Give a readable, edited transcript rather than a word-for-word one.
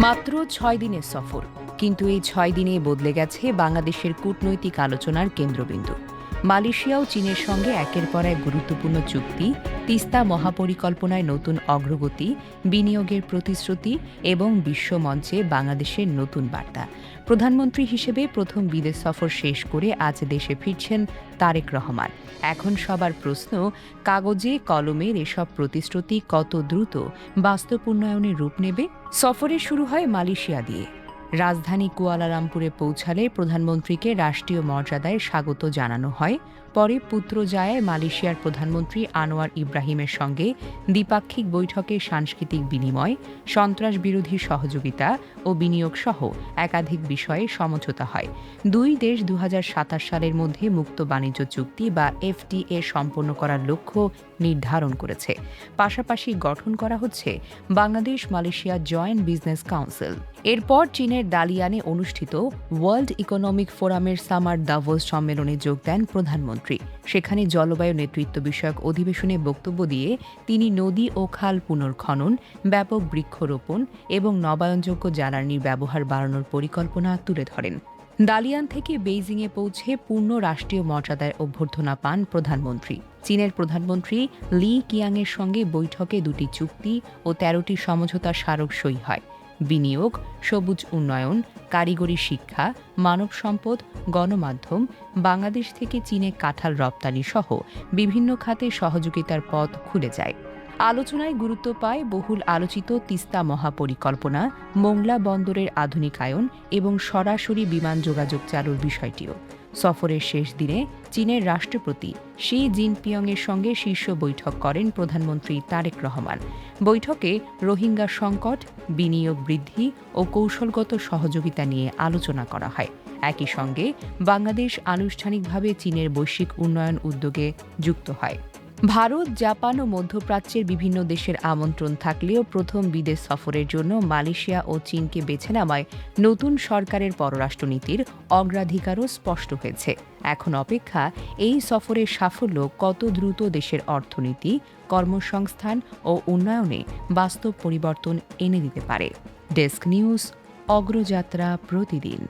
মাত্র ৬ দিনের সফর, কিন্তু এই ৬ দিনে বদলে গেছে বাংলাদেশের কূটনৈতিক আলোচনার কেন্দ্রবিন্দু। মালয়েশিয়া ও চীনের সঙ্গে একের পর এক গুরুত্বপূর্ণ চুক্তি, তিস্তা মহাপরিকল্পনায় নতুন অগ্রগতি, বিনিয়োগের প্রতিশ্রুতি এবং বিশ্বমঞ্চে বাংলাদেশের নতুন বার্তা। প্রধানমন্ত্রী হিসেবে প্রথম বিদেশ সফর শেষ করে আজ দেশে ফিরছেন তারেক রহমান। এখন সবার প্রশ্ন, কাগজে কলমের এসব প্রতিশ্রুতি কত দ্রুত বাস্তব উন্নয়নের রূপ নেবে? সফরের শুরু হয় মালয়েশিয়া দিয়ে। রাজধানী কুয়ালালামপুরে পৌঁছালে প্রধানমন্ত্রীকে রাষ্ট্রীয় মর্যাদায় স্বাগত জানানো হয়। পরে পুত্রজায়ায় মালয়েশিয়ার প্রধানমন্ত্রী আনোয়ার ইব্রাহিমের সঙ্গে দ্বিপাক্ষিক বৈঠকে সাংস্কৃতিক বিনিময়, সন্ত্রাস বিরোধী সহযোগিতা ও বিনিয়োগ সহ একাধিক বিষয়ে সমঝোতা হয়। দুই দেশ ২০২৭ সালের মধ্যে মুক্ত বাণিজ্য চুক্তি বা এফটিএ সম্পন্ন করার লক্ষ্য নির্ধারণ করেছে। পাশাপাশি গঠন করা হচ্ছে Bangladesh Malaysia joint business council. এরপর চীনের দালিয়ানে অনুষ্ঠিত ওয়ার্ল্ড ইকোনমিক ফোরামের সামার দাভোস সম্মেলনে যোগ দেন প্রধানমন্ত্রী। সেখানে জলবায়ু নেতৃত্ব বিষয়ক অধিবেশনে বক্তব্য দিয়ে তিনি নদী ও খাল পুনর্খনন, ব্যাপক বৃক্ষরোপণ এবং নবায়নযোগ্য জ্বালানির ব্যবহার বাড়ানোর পরিকল্পনা তুলে ধরেন। দালিয়ান থেকে বেইজিংয়ে পৌঁছে পূর্ণ রাষ্ট্রীয় মর্যাদায় অভ্যর্থনা পান প্রধানমন্ত্রী। চীনের প্রধানমন্ত্রী লি কিয়াংয়ের সঙ্গে বৈঠকে দুটি চুক্তি ও ১৩টি সমঝোতা স্মারক সই হয়। বিনিয়োগ, সবুজ উন্নয়ন, কারিগরি শিক্ষা, মানব সম্পদ, গণমাধ্যম, বাংলাদেশ থেকে চীনে কাঁঠাল রপ্তানি সহ বিভিন্ন খাতে সহযোগিতার পথ খুলে যায়। আলোচনায় গুরুত্ব পায় বহুল আলোচিত তিস্তা মহাপরিকল্পনা, মোংলা বন্দরের আধুনিকায়ন এবং সরাসরি বিমান যোগাযোগ চালুর বিষয়টিও। সফরের শেষ দিনে চীনের রাষ্ট্রপতি শি জিনপিংয়ের সঙ্গে শীর্ষ বৈঠক করেন প্রধানমন্ত্রী তারেক রহমান। বৈঠকে রোহিঙ্গা সংকট, বিনিয়োগ বৃদ্ধি ও কৌশলগত সহযোগিতা নিয়ে আলোচনা করা হয়। একই সঙ্গে বাংলাদেশ আনুষ্ঠানিকভাবে চীনের বৈশ্বিক উন্নয়ন উদ্যোগে যুক্ত হয়। ভারত, জাপান ও মধ্যপ্রাচ্যের বিভিন্ন দেশের আমন্ত্রণ থাকলেও প্রথম বিদেশ সফরের জন্য মালয়েশিয়া ও চীনকে বেছে নেওয়ায় নতুন সরকারের পররাষ্ট্রনীতির অগ্রাধিকারও স্পষ্ট হয়েছে। এখন অপেক্ষা, এই সফরের সাফল্য কত দ্রুত দেশের অর্থনীতি, কর্মসংস্থান ও উন্নয়নে বাস্তব পরিবর্তন এনে দিতে পারে। ডেস্ক নিউজ, অগ্রযাত্রা প্রতিদিন।